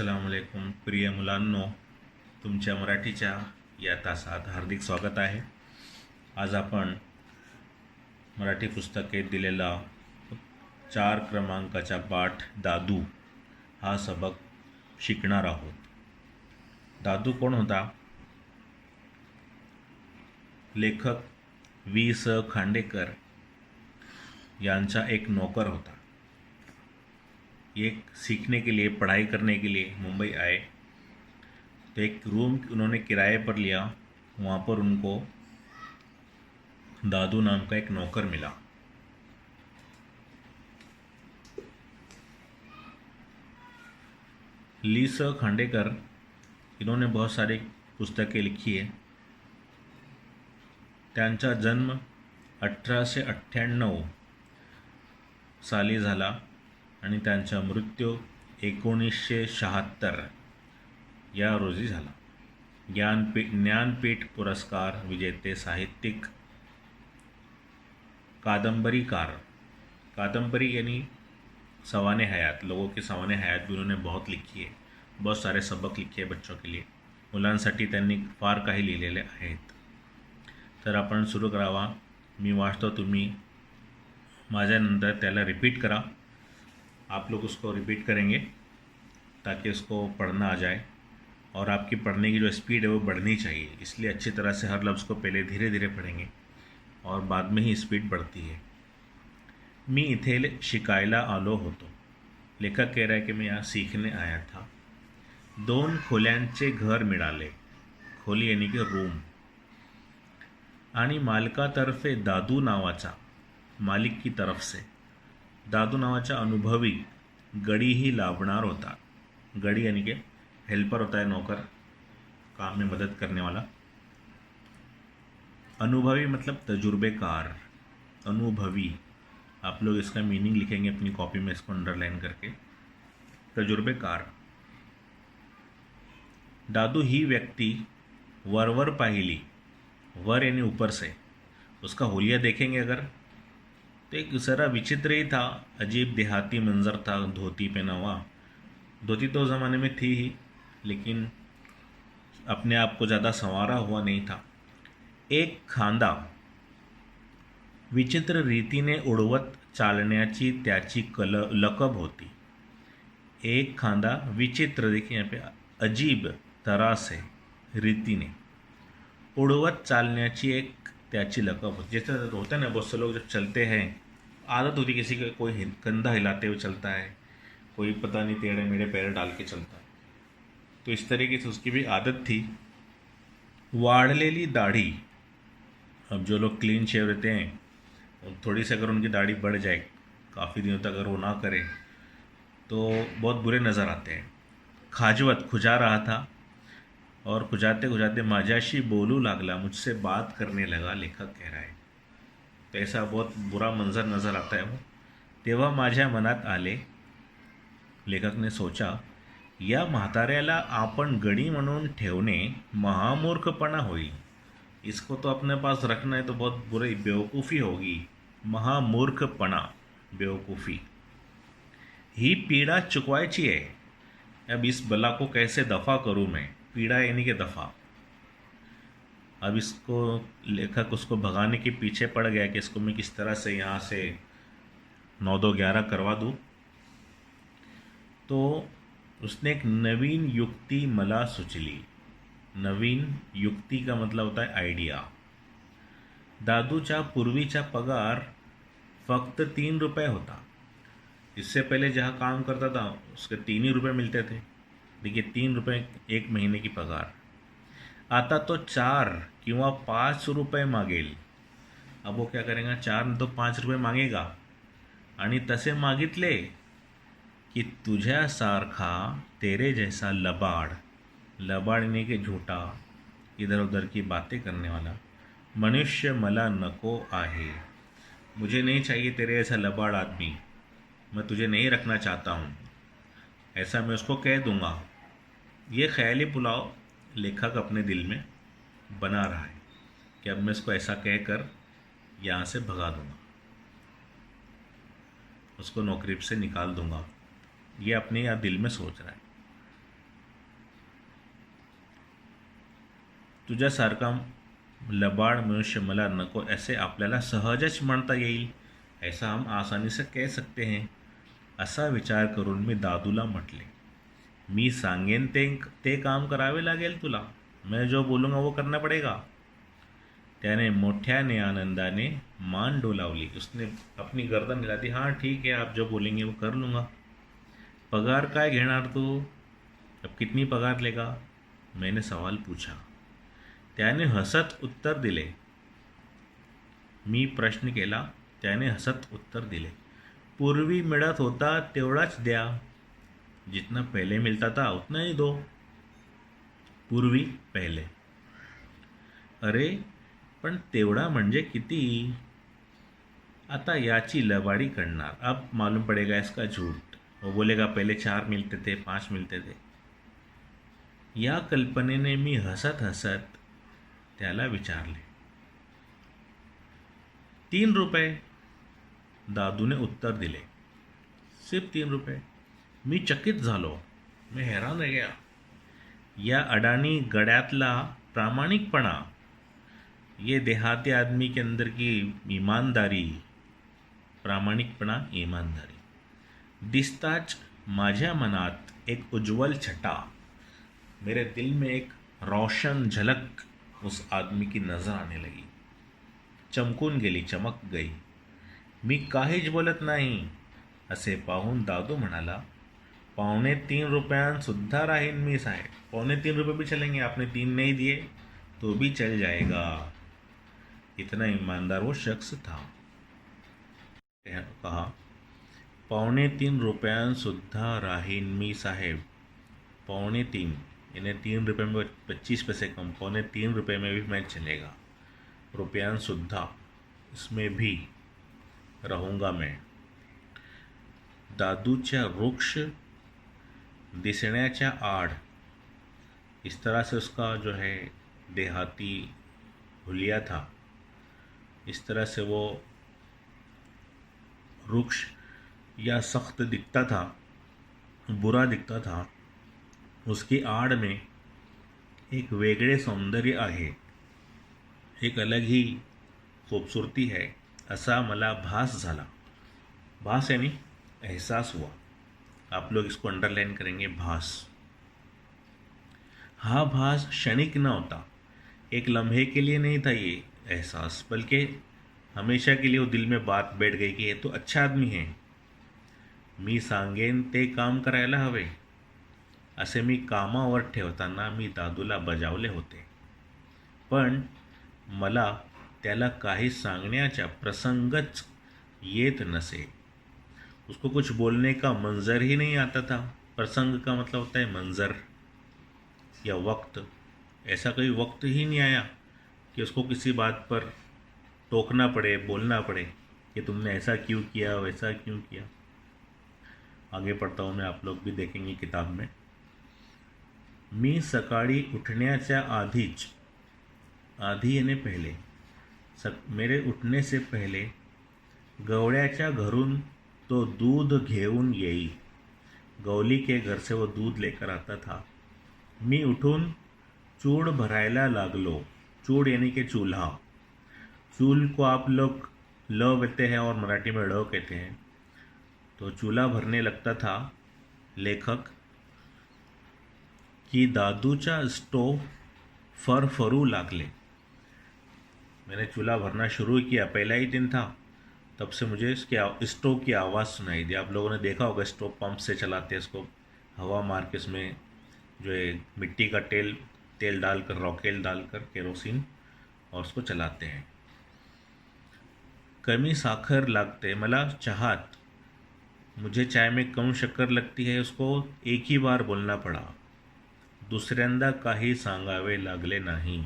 अस्सलामुअलैकुम प्रिय मुलांनो, तुमच्या मराठीच्या या तासात हार्दिक स्वागत आहे. आज आपण मराठी पुस्तकेत दिलेला 4 क्रमांकाचा पाठ दादू हा सबक शिकणार आहोत. दादू कोण होता? लेखक वि.स. खांडेकर यांचा एक नौकर होता. एक सीखने के लिए, पढ़ाई करने के लिए मुंबई आए तो एक रूम उन्होंने किराए पर लिया. वहाँ पर उनको दादू नाम का एक नौकर मिला. वि.स. खांडेकर इन्होंने बहुत सारी पुस्तकें लिखी है. त्यांचा जन्म 1898 साली झाला आणि त्यांचा मृत्यू 1976 या रोजी झाला. ज्ञानपीठ पुरस्कार विजेते साहित्यिक, कादम्बरीकार. कादम्बरी यानी सवाने हयात, लोगों की सवाने हयात भी उन्होंने बहुत लिखी है. बहुत सारे सबक लिखे आहे बच्चों के लिए. मुलांसाठी त्यांनी फार काही लिहिलेले आहेत. तर आपण सुरू करावा. मी वाचतो, तुम्ही माझ्यानंतर त्याला रिपीट करा. आप लोग उसको रिपीट करेंगे ताकि उसको पढ़ना आ जाए. और आपकी पढ़ने की जो स्पीड है वो बढ़नी चाहिए. इसलिए अच्छी तरह से हर लफ्ज़ को पहले धीरे धीरे पढ़ेंगे और बाद में ही स्पीड बढ़ती है. मी इथे शिकायला आलो होतो. लेखक कह रहा है कि मैं यहाँ सीखने आया था. 2 खोल्यांचे घर मिळाले. खोली यानी कि रूम. आणि मालकातर्फे दादू नावाचा, मालिक की तरफ से दादू नावाचा अनुभवी गडीही लाभणार होता. गडी यानी कि हेल्पर होता है, नौकर, काम में मदद करने वाला. अनुभवी मतलब तजुर्बेकार. अनुभवी, आप लोग इसका मीनिंग लिखेंगे अपनी कॉपी में, इसको अंडरलाइन करके. तजुर्बेकार. दादू ही व्यक्ति वरवर पाहिली. वर यानी ऊपर से. उसका हुलिया देखेंगे अगर तो एक ज़रा विचित्र ही था. अजीब देहाती मंज़र था. धोती पहना हुआ. धोती तो ज़माने में थी ही, लेकिन अपने आप को ज़्यादा संवारा हुआ नहीं था. एक खांदा. विचित्र रीतीने उडवत चालण्याची त्याची लकब होती. एक खांदा विचित्र, देखिए यहाँ पे, अजीब तरह से, रीतीने, उड़वत चालण्याची एक त्याची लकब होती. जैसे होता है ना, बहुत से लोग जब चलते हैं, आदत होती किसी का, कोई कंधा हिलाते हुए चलता है, कोई पता नहीं टेढ़े मेढ़े पैर डाल के चलता है. तो इस तरीके से उसकी भी आदत थी. वाढ़लेली दाढ़ी. अब जो लोग क्लीन शेव रहते हैं, थोड़ी सी अगर उनकी दाढ़ी बढ़ जाए, काफ़ी दिनों तक अगर वो ना करें तो बहुत बुरे नज़र आते हैं. खाजवत, खुजा रहा था, और खुजाते खुजाते माझ्याशी बोलू लागला, मुझसे बात करने लगा, लेखक कह रहा है. तो ऐसा बहुत बुरा मंजर नज़र आता है वो. तेव्हा माझ्या मनात आले, लेखक ने सोचा, या म्हाताऱ्याला आपण गडी म्हणून ठेवणे महामूर्खपणा होईल. इसको तो अपने पास रखना है तो बहुत बुरी बेवकूफ़ी होगी. महामूर्खपणा, बेवकूफ़ी. ही पीड़ा चुकवायची है. अब इस बला को कैसे दफ़ा करूँ मैं. पीड़ा यानी कि दफ़ा. अब इसको लेखक उसको भगाने के पीछे पड़ गया कि इसको मैं किस तरह से यहाँ से 9-2-11 करवा दूँ. तो उसने एक नवीन युक्ति मला सुचली. नवीन युक्ति का मतलब होता है आइडिया. दादूचा पूर्वीचा पगार फक्त 3 रुपये होता. इससे पहले जहाँ काम करता था उसके 3 ही रुपये मिलते थे. देखिए, 3 रुपये एक महीने की पगार. आता तो 4 किंवा 5 रुपये मागेल. अब वो क्या करेगा, 4 नहीं तो 5 रुपये मागेगा. आणि तसे मागितले की तुझ्यासारखा, तेरे जैसा लबाड. लबाड यानी कि झूठा, इधर उधर की बातें करने वाला मनुष्य मला नको आहे. मुझे नहीं चाहिए तेरे ऐसा लबाड़ आदमी. मैं तुझे नहीं रखना चाहता हूँ. ऐसा मैं उसको कह दूँगा. ये ख्याली पुलाव लेखक अपने दिल में बना रहा है कि अब मैं इसको ऐसा कहकर यहाँ से भगा दूँगा, उसको नौकरी से निकाल दूँगा. ये अपने यहाँ दिल में सोच रहा है. तुझ्यासारखा लबाड मनुष्य मला नको ऐसे आपल्याला सहजच म्हणता येईल, ऐसा हम आसानी से कह सकते हैं. असा विचार करून मी दादूला म्हटले, मी सांगेन ते ते काम करावे लागेल तुला. मैं जो बोलूँगा वो करना पड़ेगा. त्याने मोठ्याने आनंदाने मान डोलावली. उसने अपनी गर्दन हिला दी. हाँ ठीक है, आप जो बोलेंगे वो कर लूँगा. पगार काय घेणार तू? अब कितनी पगार लेगा? मैंने सवाल पूछा. त्याने हसत उत्तर दिले. मी प्रश्न केला. त्याने हसत उत्तर दिले, पूर्वी मिळत होता तेवढाच द्या. जितना पहले मिलता था उतना ही दो. पूर्वी, पहले. अरे पण तेवढा म्हणजे किती? आता याची लबाडी करणार. अब मालूम पड़ेगा इसका झूठ. वो बोलेगा पहले 4 मिलते थे, 5 मिलते थे. या कल्पनेने मी हसत हसत त्याला विचारले. 3 रुपये, दादूने उत्तर दिले. सिर्फ 3 रुपये. मी चकित झालो. मी हैरान रह गया. या अडाणी गड्यातला प्रामाणिकपणा, ये देहाती आदमी के अंदर की ईमानदारी, प्रामाणिकपणा, ईमानदारी. दिसताच माझ्या मनात एक उज्ज्वल छटा, मेरे दिल में एक रोशन झलक उस आदमी की नजर आने लगी. चमकून गेली, चमक गई. मी काहीच बोलत नाही. असे पाहून दादू म्हणाला, 3.25 रुपयांसुद्धा राहीन मी साहेब. 3.25 रुपये भी चलेंगे. आपने 3 नहीं दिए तो भी चल जाएगा. इतना ईमानदार वो शख्स था. कहा, 3.25 रुपयांसुद्धा राहीन मी साहेब. 3.25 यानी 3 रुपये में 25 पैसे कम. 3.25 रुपये में भी मैं चलेगा. रुपयांसुद्धा, इसमें भी रहूँगा मैं. दादूच्या वृक्ष दिसण्याच्या आड़, इस तरह से उसका जो है देहाती हुलिया था, इस तरह से वो वृक्ष या सख्त दिखता था, बुरा दिखता था. उसकी आड़ में एक वेगळे सौंदर्य आहे, एक अलग ही खूबसूरती है, असा मला भास झाला. भास यानी एहसास हुआ. आप लोग इसको अंडरलाइन करेंगे, भास. हाँ, भास क्षणिक न होता. एक लम्हे के लिए नहीं था ये एहसास, बल्कि हमेशा के लिए वो दिल में बात बैठ गई कि ये तो अच्छा आदमी है. मी सांगेन ते काम करायला हवे, असे मी कामावर ठेवताना मी दादूला बजावले होते. पण मला त्याला काही सांगण्याचा प्रसंगच येत नसे. उसको कुछ बोलने का मंजर ही नहीं आता था. प्रसंग का मतलब होता है मंजर या वक्त. ऐसा कोई वक्त ही नहीं आया कि उसको किसी बात पर टोकना पड़े, बोलना पड़े कि तुमने ऐसा क्यों किया, वैसा क्यों किया. आगे पढ़ता हूँ मैं, आप लोग भी देखेंगे किताब में. मी सकाळी उठण्याच्या आधीच, आधी यानी पहले, मेरे उठने से पहले गवळ्याच्या घरून तो दूध घेऊन येई. गौली के घर से वो दूध लेकर आता था. मी उठून चूड़ भरायला लागलो. चूड़ यानी कि चूल्हा. चूल को आप लोग ल कहते हैं और मराठी में ड़ कहते हैं. तो चूल्हा भरने लगता था. लेखक की दादूचा स्टोव फरफरू लागले. मैंने चूल्हा भरना शुरू किया, पहला ही दिन था, तब से मुझे इसके स्टोव की आवाज़ सुनाई दी. आप लोगों ने देखा होगा, स्टोव पंप से चलाते हैं, इसको हवा मार के उसमें जो है मिट्टी का तेल डालकर, रॉकेल डालकर, केरोसिन, और उसको चलाते हैं. कमी साखर लागते मला चहात. मुझे चाय में कम शक्कर लगती है, उसको एक ही बार बोलना पड़ा. दुसऱ्यांदा काही सांगावे लागले नाही.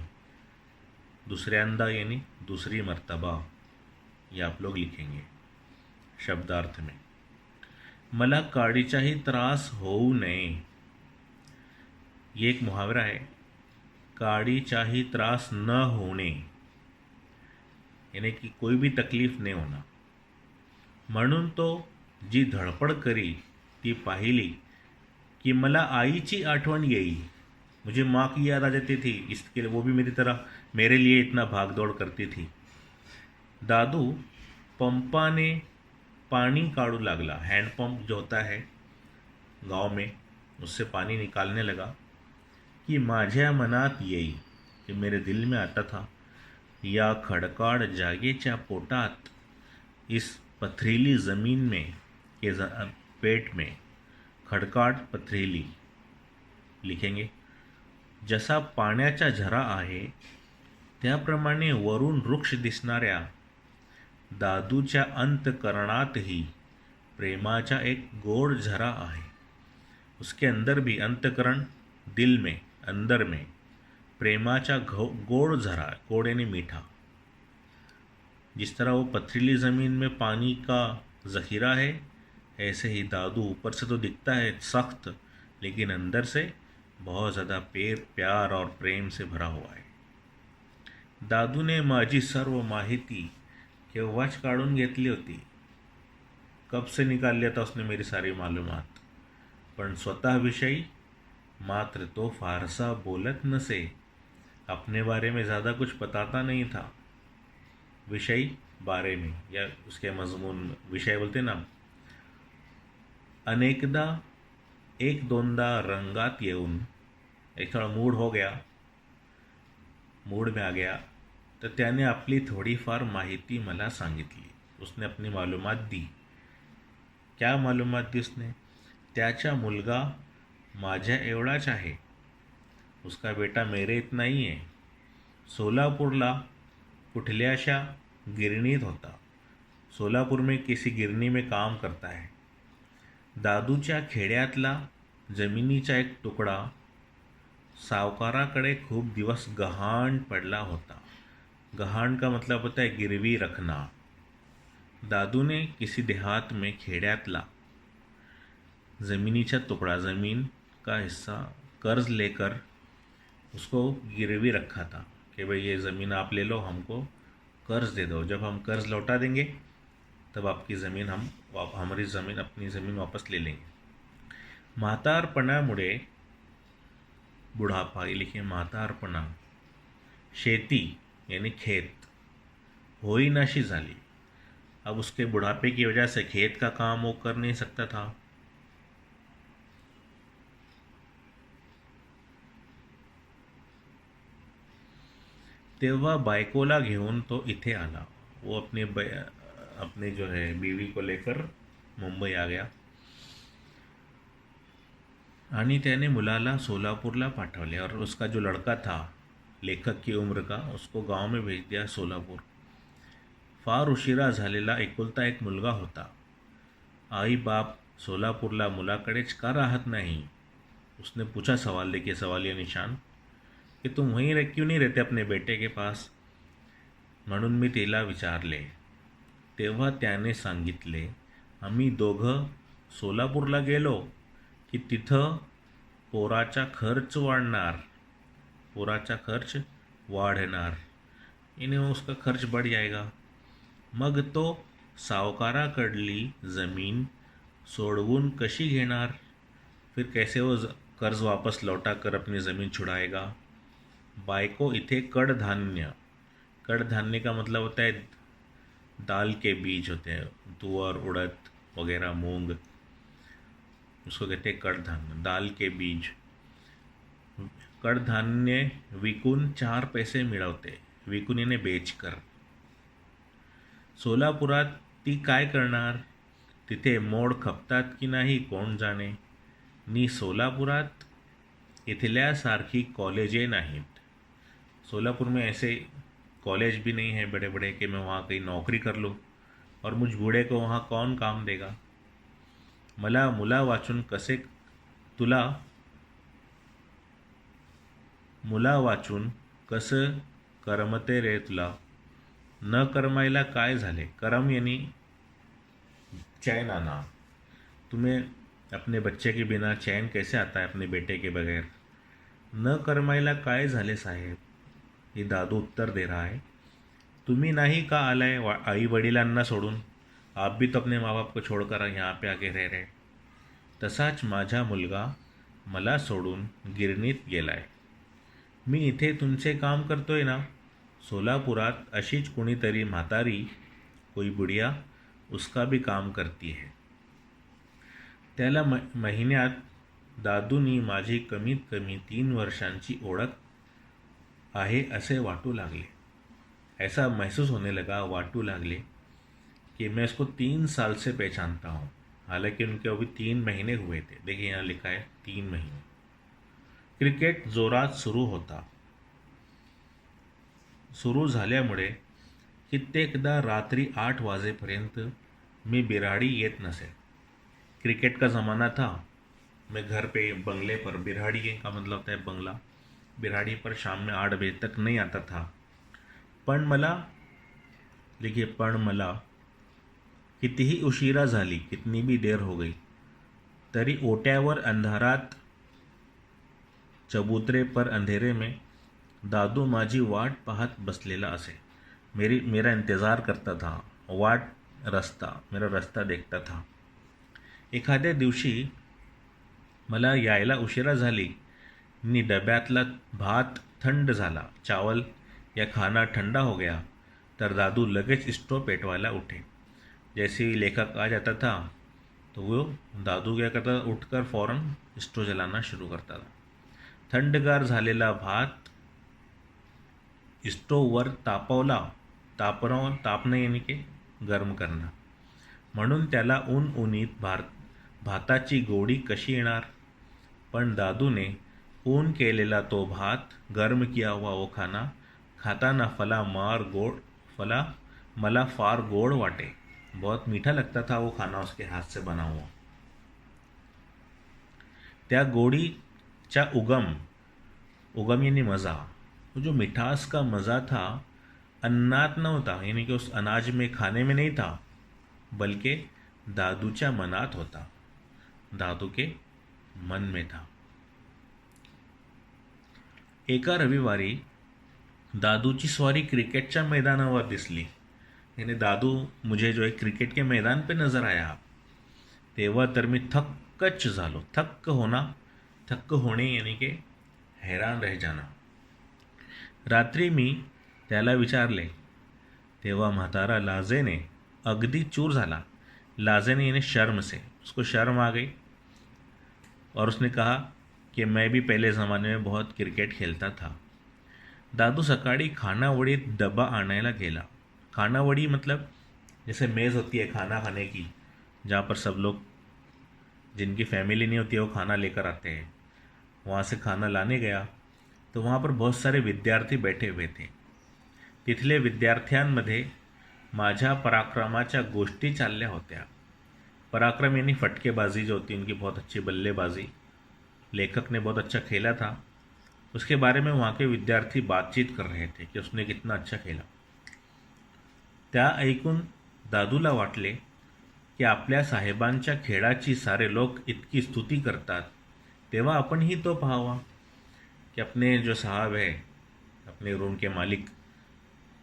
दुसऱ्यांदा यानी दूसरी मर्तबा, ये आप लोग लिखेंगे शब्दार्थ में. मला काडीचाही त्रास होऊ नये. ये एक मुहावरा है. काडीचाही त्रास न होणे यानी कि कोई भी तकलीफ नहीं होना. म्हणून तो जी धडपड करी ती पाहिली की मला आईची आठवण येई. मुझे माँ की याद आ जाती थी, इसके लिए वो भी मेरी तरह मेरे लिए इतना भाग दौड़ करती थी. दादू पंपाने पाणी काढू लागला. हँडपंप जो होता है गांव में, उससे पानी निकालने लगा. की माझ्या मनात येई, कि मेरे दिल में आता था, या खडकाळ जागेच्या पोटात, इस पथरीली ज़मीन में के पेट में, खडकाळ पथरीली लिखेंगे. जसा पाण्याचा झरा आहे त्याप्रमाणे वरून वृक्ष दिसणाऱ्या दादूच्या अंतकरणातही प्रेमाचा एक गोड झरा आहे. उसके अंदर भी, अंतकरण दिल में, अंदर में प्रेमाचा गोड झरा, गोड यानी मीठा. जिस तरह वो पथरीली ज़मीन में पानी का ज़ख़ीरा है, ऐसे ही दादू ऊपर से तो दिखता है सख्त, लेकिन अंदर से बहुत ज़्यादा प्यार और प्रेम से भरा हुआ है. दादूने माझी सर्व माहिती केव्हाच काढून घेतली होती. कब से निकाल लिया था उसने मेरी सारी मालूमात. पण स्वतःविषयी मात्र तो फारसा बोलत नसे. अपने बारे में ज़्यादा कुछ बताता नहीं था. विषय बारे में या उसके मजमून, विषय बोलते ना. अनेकदा एक दोनदा रंगात येऊन, एक थोड़ा मूड हो गया, मूड में आ गया, तर त्याने आपली थोडीफार माहिती मला सांगितली. उसने अपनी मालूमात दी. क्या मालूमात दी उसने? त्याचा मुलगा माझ्या एवढाच आहे. उसका बेटा मेरे इतना ही है. सोलापूरला कुठल्याशा गिरणीत होता. सोलापुर में किसी गिरनी में काम करता है. दादूच्या खेड्यातला जमिनीचा एक तुकडा सावकाराकडे खूप दिवस गहाण पडला होता. गहाण का मतलब होता है गिरवी रखना. दादू ने किसी देहात में खेड्यातला ज़मीनीचा टुकड़ा, ज़मीन का हिस्सा कर्ज लेकर उसको गिरवी रखा था कि भाई ये ज़मीन आप ले लो, हमको कर्ज दे दो. जब हम कर्ज लौटा देंगे तब आपकी ज़मीन हमारी ज़मीन, अपनी ज़मीन वापस ले लेंगे. म्हातारपणामुळे, बुढ़ापा ये लिखिए म्हातारपणा, शेती यानी खेत होईनाशी झाली. अब उसके बुढ़ापे की वजह से खेत का काम वो कर नहीं सकता था. तेव्हा बायकोला घेऊन तो इथे आला. वो अपने जो है बीवी को लेकर मुंबई आ गया आणि त्याने मुलाला सोलापूरला पाठवले. और उसका जो लड़का था लेखक की उम्र का, उसको गांव में भेज दिया सोलापूर. फार उशिरा झालेला एकुलता एक मुलगा होता. आई बाप सोलापूरला मुलाकडेच का राहत नाही? उसने पूछा सवाल, देखिए सवालिया निशान, कि तुम वहीं क्यों नहीं रहते अपने बेटे के पास? म्हणून मी तिला विचारले. तेव्हा त्याने सांगितले, आम्ही दोघं सोलापूरला गेलो की तिथं पोराचा खर्च वाढणार. पोराचा खर्च वाढणार, यानी उसका खर्च बढ़ जाएगा. मग तो सावकाराकडली जमीन सोडवून कशी घेणार? फिर कैसे वो कर्ज वापस लौटा कर अपनी ज़मीन छुड़ाएगा? बायको इथे कडधान्य, कडधान्य का मतलब होता है दाल के बीज होते हैं, तुअर, उड़द वगैरह, मूंग, उसको कहते हैं कडधान्य, दाल के बीज. कडधान्य विकून 4 पैसे मिळवते. विकून याने बेचकर. सोलापुरात ती काय करणार? तिथे मोड खपतात की नाही कोण जाणे. नी सोलापुरात इथल्यासारखी कॉलेजें नाहीत. सोलापुर में ऐसे कॉलेज भी नहीं है बड़े बड़े कि मैं वहाँ कहीं नौकरी कर लूँ, और मुझ बूढ़े को वहाँ कौन काम देगा. मला मुला वाचून कसे तुला मुला वाचून कसं करमते रे तुला? न करमायला काय झाले? करम यानी चैन आना. तुम्हें अपने बच्चे के बिना चैन कैसे आता है अपने बेटे के बगैर? न करमायला काय झाले साहेब? ये दादू उत्तर दे रहा है. तुम्ही नाही का आलाय आई वडिलांना सोडून? आप भी तो अपने माँ बाप को छोड़कर यहाँ पे आके रह रहे. तसाच माझा मुलगा मला सोडून गिरणीत गेलाय. मी इथे तुमचे काम करतोय ना, सोलापुरात अशीच कुणीतरी म्हातारी, कोई बुढ़िया उसका भी काम करती है. त्याला महिन्यात दादूनी माझी कमीत कमी 3 वर्षांची ओळख आहे असे वाटू लागले. ऐसा महसूस होने लगा, वाटू लागले कि मैं उसको 3 साल से पहचानता हूँ. हालांकि उनके अभी 3 महीने हुए थे. देखिए यहाँ लिखा है 3 महीने. क्रिकेट जोरात सुरू झाल्यामुळे कित्येकदा रात्री 8 वाजेपर्यंत मी बिराड़ी येत नसे. क्रिकेट का ज़माना था. मैं घर पे बंगले पर, बिराड़ी का मतलब होता है बंगला, बिराड़ी पर शाम में 8 बजे तक नहीं आता था. पण मला, देखिए, पण मला कितीही उशिरा झाली, कितनी भी देर हो गई, तरी ओट्यावर अंधारात, चबूतरे पर अंधेरे में दादू माझी वाट पाहत बसलेला असे. मेरा इंतज़ार करता था. मेरा रस्ता देखता था. एखाद्या दिवशी मला यायला उशिरा झाली नि डब्यातला भात थंड झाला, चावल या खाना ठंडा हो गया, तर दादू लगेच स्टोव पेटवायला उठे. जैसे ही लेखक आ जाता था तो वो दादू क्या करता, उठकर फौरन स्टोव जलाना शुरू करता था. थंडगार झालेला भात स्टोववर तापणं यानी की गरम करणं. म्हणून त्याला उन्हात भाताची गोडी कशी येणार. पण दादूने ऊन केलेला तो भात, गर्म किया हुआ वो खाना खाताना मला फार गोड वाटे. बहुत मीठा लगता था वो खाना, उसके हाथ से बना हुआ. त्या गोड़ीचा उगम यानी मज़ा, वो जो मिठास का मज़ा था अन्नात नव्हता, यानी कि उस अनाज में, खाने में नहीं था, बल्कि दादूच्या मनात होता, दादू के मन में था. एका रविवारी दादूची स्वारी क्रिकेटच्या मैदानावर दिसली. यानी दादू मुझे जो है क्रिकेट के मैदान पे नज़र आया. तेव्हा तर मी थक्कच झालो. थक्क होणे यानी की हैरान रह जाना. रात्री मी त्याला विचारले, तेव्हा म्हातारा लाजेने अगदी चूर झाला. लाजेने यानी शर्म से, उसको शर्म आ गई और उसने कहा कि मैं भी पहले ज़माने में बहुत क्रिकेट खेलता था. दादू सकाळी खानावळीत डबा आणायला गेला. खानावड़ी मतलब जैसे मेज़ होती है खाना खाने की, जहाँ पर सब लोग, जिनकी फैमिली नहीं होती है, वो खाना लेकर आते हैं. वहाँ से खाना लाने गया तो वहाँ पर बहुत सारे विद्यार्थी बैठे हुए थे. तिथले विद्यार्थ्यांमध्ये माझ्या पराक्रमाच्या गोष्टी चालल्या होत्या. पराक्रम यानी फटकेबाजी जो होती है, उनकी बहुत अच्छी बल्लेबाजी. लेखक ने बहुत अच्छा खेला था, उसके बारे में वहाँ के विद्यार्थी बातचीत कर रहे थे कि उसने कितना अच्छा खेला. त्या ऐकून दादूला वाटले की आपल्या साहेबांच्या खेळाची सारे लोक इतकी स्तुती करतात, तेव्हा आपणही तो पाहावा कि अपने जो साहब है, अपने रूम के मालिक,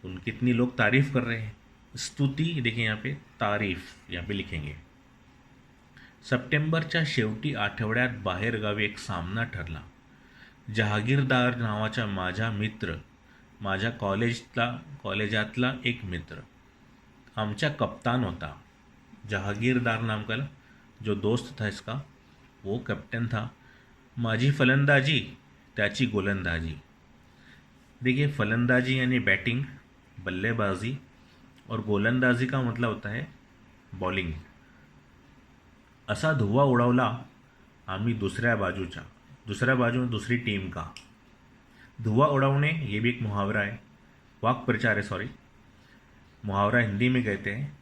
उनकी इतनी लोग तारीफ़ कर रहे हैं. स्तुती, देखिए यहाँ पे तारीफ यहाँ पे लिखेंगे. सप्टेंबरच्या शेवटी आठवड्यात बाहेरगावी एक सामना ठरला. जहागीरदार नावाचा माझ्या कॉलेजातला एक मित्र आमचा कप्तान होता. जहागीरदार नाम का जो दोस्त था इसका, वो कैप्टन था. माझी फलंदाजी, त्याची गोलंदाजी. देखिए, फलंदाजी यानी बैटिंग, बल्लेबाजी, और गोलंदाजी का मतलब होता है बॉलिंग. असा धुव्वा उडवला आम्ही दुसऱ्या बाजूने दूसरी टीम का. धुआं उड़ाने ये भी एक मुहावरा है, वाक प्रचार है, सॉरी. मुहावरा हिंदी में कहते हैं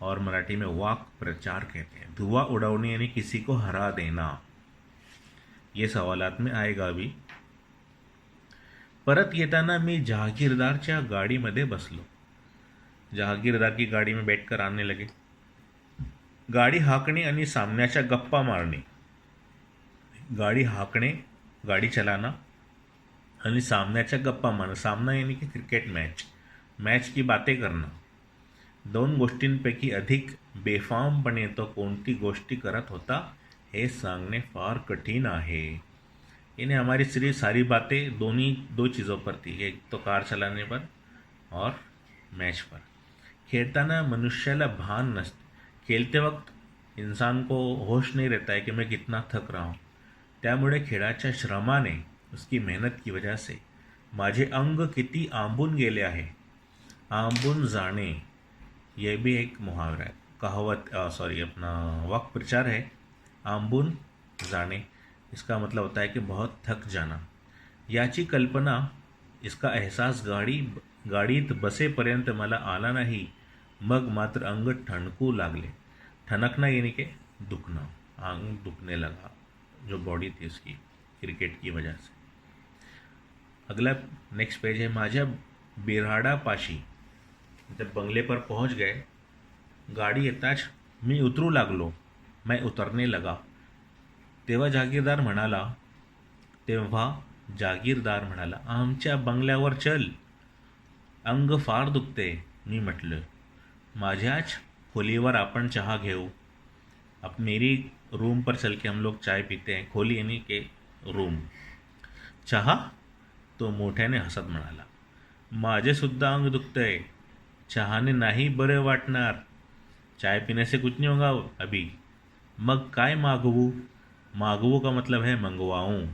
और मराठी में वाक प्रचार कहते हैं. धुआं उड़ाने यानी किसी को हरा देना. ये सवालात में आएगा अभी. परत येताना मी जहागीरदारच्या गाडीमध्ये बसलो. जहागीरदार की गाड़ी में बैठकर आने लगे. गाडी हाँकणे आणि सामन्याच्या गप्पा मारणे. गाड़ी हाँकणे, गाड़ी चलाना, आणि सामन्याच्या गप्पा मारणं. सामना यानी की क्रिकेट मॅच की बातें करना. 2 गोष्टींपैकी अधिक बेफामपणे तो कोणती गोष्टी करत होता हे सांगणे फार कठीण आहे. यानी हमारी सारी बातें दो चीज़ों पर थी, एक तो कार चलाने पर और मॅच पर. खेळताना मनुष्याला भान नसते. खेलते वक्त इंसान को होश नहीं रहता है कि मैं कितना थक रहा हूँ. त्यामुळे खेळाच्या श्रमाने, उसकी मेहनत की वजह से माझे अंग किती आंबून गेले आहे. आंबून जाणे, ये भी एक मुहावरा है, कहावत, सॉरी, अपना वाक्य प्रचार है. आंबून जाणे, इसका मतलब होता है कि बहुत थक जाना. याची कल्पना, इसका एहसास गाडीत बसेपर्यंत मला आला नाही. मग मात्र अंग ठणकू लागले. ठणकना यानी के दुखना, अंग दुखने लगा, जो बॉडी थी उसकी, क्रिकेट की वजह से. अगला नेक्स्ट पेज है. माझ्या बिऱ्हाडापाशी, जब बंगले पर पहुंच गए, गाडी येताच मी उतरू लागलो. मैं उतरने लगा. तेव्हा जागीरदार म्हणाला, आमच्या बंगल्यावर चल, अंग फार दुखते. मी म्हटलं, माझ्याच खोलीवर आपण चहा घेऊ. अब मेरी रूम पर चल के हम लोग चाय पीते हैं. खोली यानी के रूम. चहा, तो मोठ्याने हसत म्हणाला, माझे सुद्धा अंग दुखतंय. चहाने नाही बरं वाटणार. चाय पीने से कुछ नहीं होगा अभी. मग काय मागवू. मागवू का मतलब है मंगवाऊं.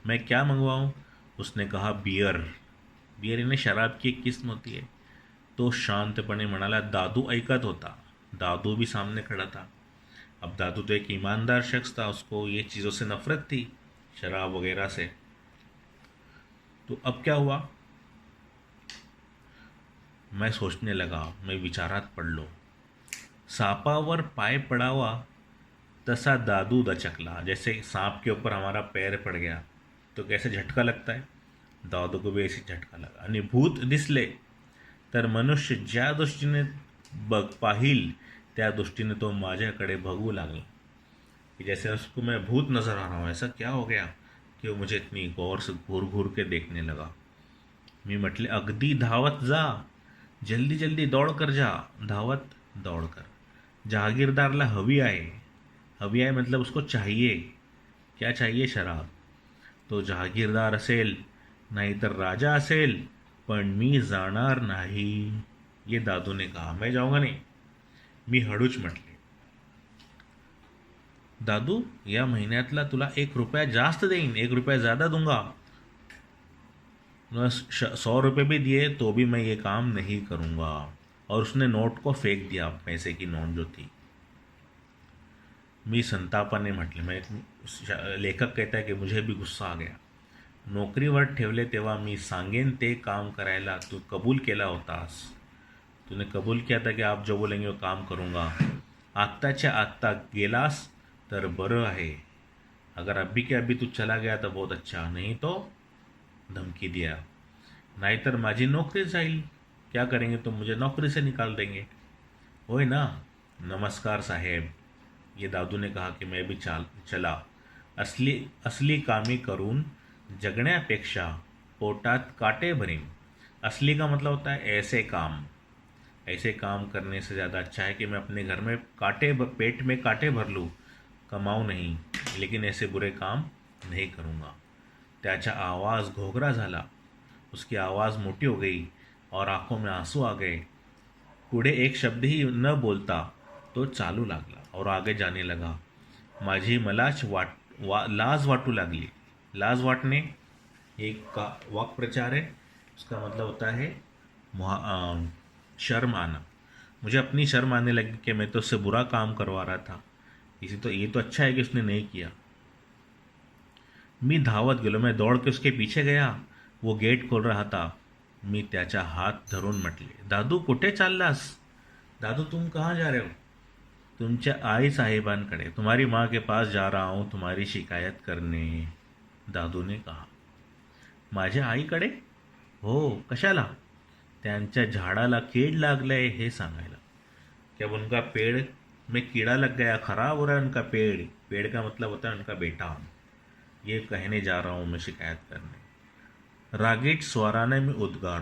मैं क्या मंगवाऊं. उसने कहा, बियर. बियर यानी शराब की एक किस्म होती है. तो शांतपणे म्हणाला. दादू ऐकत होता. दादू भी सामने खड़ा था. अब दादू तो एक ईमानदार शख्स था, उसको ये चीज़ों से नफरत थी, शराब वगैरह से. तो अब क्या हुआ. मैं सोचने लगा, मैं विचारात पडलो. सापावर पाय पडावा तसा दादू दचकला. जैसे सांप के ऊपर हमारा पैर पड़ गया तो कैसे झटका लगता है, दादू को भी ऐसे झटका लगा. आणि भूत दिसले तर मनुष्य ज्या दृष्टीने पाहिल त्या दृष्टीने तो माझ्याकडे बघू लागला. कि जैसे उसको मैं भूत नज़र आ रहा हूँ. ऐसा क्या हो गया कि वो मुझे इतनी गौर से घूर घूर के देखने लगा. मी म्हटले, अगदी धावत जा, जल्दी जल्दी दौड़ कर जा. धावत दौड़ कर. जहागीरदारला हवी आहे. हवी आहे मतलब उसको चाहिए. क्या चाहिए, शराब. तो जहागीरदार असेल नाहीतर राजा असेल, पण मी जाणार नाही. ये दादू ने कहा. मैं जाऊंगा नहीं. मी हळूच म्हटले, दादू, या महिन्यातला तुला 1 रुपया जास्त देईन. 1 रुपया ज़्यादा दूंगा. 100 रुपये भी दिए तो भी मैं ये काम नहीं करूँगा. और उसने नोट को फेंक दिया, पैसे की नोट जो थी. मी संतापाने म्हटले. मैं, लेखक कहता है कि मुझे भी गुस्सा आ गया. नोकरीवर ठेवले तेव्हा मी सांगेन ते काम करायला तू कबूल केला होतास. तूने कबूल किया था कि आप जो बोलेंगे वो काम करूँगा. आत्ताच्या आत्ता गेलास तर बरं आहे. अगर अभी के अभी तू चला गया तो बहुत अच्छा, नहीं तो धमकी दिया. नाहीतर माझी नोकरी जाईल. क्या करेंगे तुम, मुझे नौकरी से निकाल देंगे. होय ना. नमस्कार साहेब. ये दादू ने कहा कि मैं भी चला. असली कामी करून जगण्यापेक्षा पोटात काटे भरीन. असली का मतलब होता है ऐसे काम करने से ज़्यादा अच्छा है कि मैं अपने घर में पेट में काटे भर लूँ, कमाऊँ नहीं, लेकिन ऐसे बुरे काम नहीं करूँगा. त्याचा आवाज़ घोघरा झाला. उसकी आवाज़ मोटी हो गई और आंखों में आंसू आ गए. पुढे एक शब्द ही न बोलता तो चालू लागला और आगे जाने लगा. माझी मलाच लाज वाटू लागली. लाज वाटणे एक वाक् प्रचार है. उसका मतलब होता है शर्म आना. मुझे अपनी शर्म आने लगी कि मैं तो उससे बुरा काम करवा रहा था. ये तो अच्छा है कि उसने नहीं किया. मी धावत गेलो. मैं दौड़ के उसके पीछे गया. वो गेट खोल रहा था. मी त्याचा हात धरून म्हटले, दादू कुठे चाललास. दादू तुम कहाँ जा रहे हो. तुमच्या आई साहेबांकडे, तुम्हारी माँ के पास जा रहा हूँ तुम्हारी शिकायत करने. दादू ने कहा. माझ्या आईकडे. हो, कशाला. त्यांच्या झाडाला कीड लागलंय हे सांगायला. क्या उनका पेड़ में कीड़ा लग गया, खराब हो रहा है उनका पेड़. पेड़ का मतलब होता है उनका बेटा. ये कहने जा रहा हूँ मैं शिकायत करने. रागीट स्वराने में उद्गार.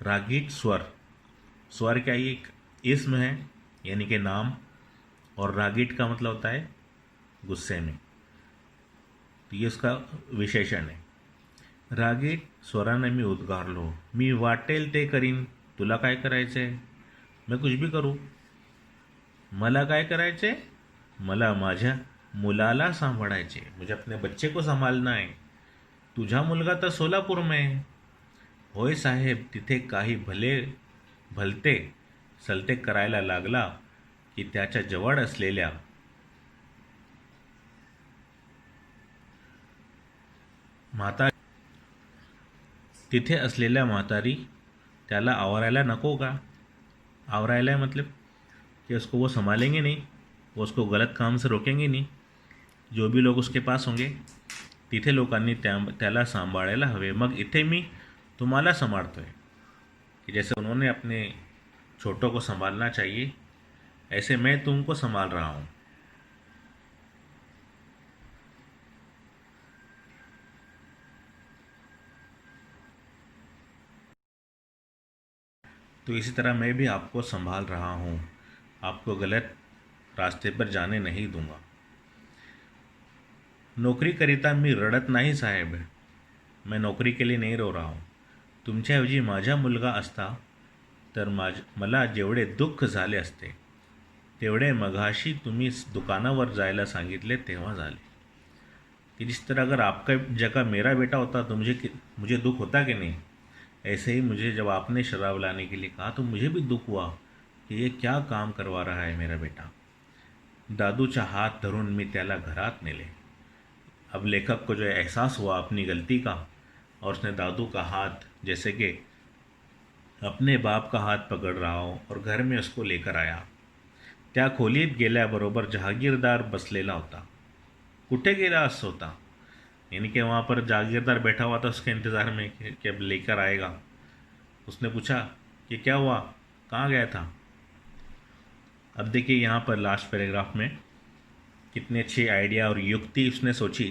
रागीट स्वर क्या, ये एक इसम है यानी कि नाम. और रागीट का मतलब होता है गुस्से में. तो ये उसका विशेषण आहे. रागीट स्वराने मी उद्गारलो, मी वाटेल ते करीन. तुला काय करायचंय? मैं कुछ भी करू. मला काय करायचंय? मला माझ्या मुलाला सांभाळायचे, मुझे अपने बच्चे को संभालना है. तुझा मुलगा तर सोलापूर में आहे. होय साहेब. तिथे काही भलते सलते करायला लागला की त्याच्या जवळ असलेल्या तिथे असलेल्या म्हातारी त्याला आवरायला नको का? आवरायला मतलब कि उसको वो संभालेंगे नहीं, वो उसको गलत काम से रोकेंगे नहीं. जो भी लोग उसके पास होंगे तिथे लोकांनी त्याला सांभाळायला हवे. मग इथे मी तुम्हाला सांभाळतोय कि जैसे उन्होंने अपने छोटों को संभालना चाहिए, ऐसे मैं तुमको संभाल रहा हूँ. तो इसी तरह मैं भी आपको संभाल रहा हूँ, आपको गलत रास्ते पर जाने नहीं दूंगा. नोकरीकरिता मी रडत नाही साहेब. मैं नोकरी के लिए नहीं रो रहा हूँ. तुमच्याऐवजी माझा मुलगा असता तर मला जेवढे दुःख झाले असते तेवढे मघाशी तुम्ही दुकानावर जायला सांगितले तेव्हा झाले. कि जिस तरह अगर आपका जगह मेरा बेटा होता तो मुझे दुख होता कि नहीं, ऐसे ही मुझे जब आपने शराब लाने के लिए कहा तो मुझे भी दुख हुआ कि ये क्या काम करवा रहा है मेरा बेटा. दादूचा हात धरून मी त्याला घरात नेले. अब लेखक को जो एहसास हुआ अपनी गलती का और उसने दादू का हाथ जैसे कि अपने बाप का हात पकड़ रहा हो और घर में उसको लेकर आया. त्या खोलीत गेल्याबरोबर जहागीरदार बसलेला होता. कुठे गेला असं होता? यानी कि वहाँ पर जागीरदार बैठा हुआ था उसके इंतज़ार में कि अब लेकर आएगा. उसने पूछा कि क्या हुआ, कहाँ गया था? अब देखिए यहाँ पर लास्ट पैराग्राफ में कितनी अच्छी आइडिया और युक्ति उसने सोची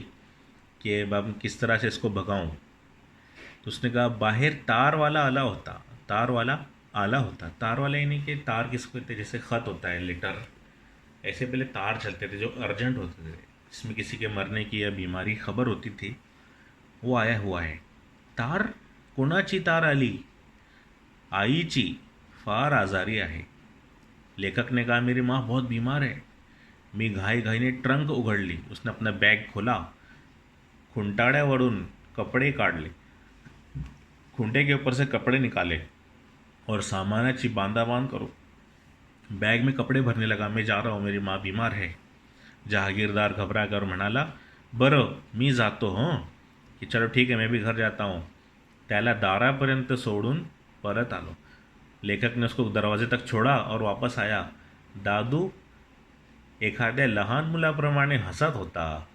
कि अब किस तरह से इसको भगाऊं. तो उसने कहा बाहर तार वाला आला होता. तार वाला आला होता. तार वाला यानी कि तार किसको कहते हैं? जैसे ख़त होता है, लेटर. ऐसे पहले तार चलते थे जो अर्जेंट होते थे, जिसमें किसी के मरने की या बीमारी खबर होती थी. वो आया हुआ है. तार कोणाची तार आली? आईची. फार आजारी आहे. लेखक ने कहा मेरी माँ बहुत बीमार है. मी घाईघाईने ट्रंक उघडली. उसने अपना बॅग खोला, खुंटाड्यावरून कपडे काढले, खूंटे के ऊपर से कपड़े निकाले और सामानाची बांधाबांध करो. बैग में कपड़े भरने लगा. मैं जा रहा हूँ, मेरी माँ बीमार है. जहागीरदार घबरा कर म्हणाला बरं मी जातो हं. की चलो ठीक है मैं भी घर जाता हूँ. त्याला दारापर्यंत सोडून परत आलो. लेखक ने उसको दरवाजे तक छोड़ा और वापस आया. दादू एखाद्या लहान मुलाप्रमाणे हसत होता.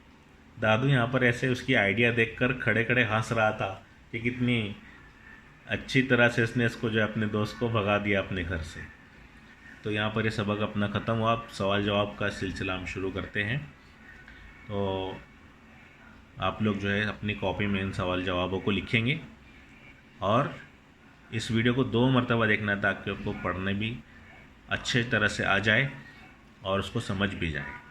दादू यहाँ पर ऐसे उसकी आइडिया देखकर खड़े खड़े हंस रहा था कि कितनी अच्छी तरह से इसने इसको जो अपने दोस्त को भगा दिया अपने घर से. तो यहाँ पर ये सबक अपना ख़त्म हुआ. आप सवाल जवाब का सिलसिला हम शुरू करते हैं. तो आप लोग जो है अपनी कॉपी में इन सवाल जवाबों को लिखेंगे और इस वीडियो को 2 मरतबा देखना ताकि आपको पढ़ने भी अच्छे तरह से आ जाए और उसको समझ भी जाए.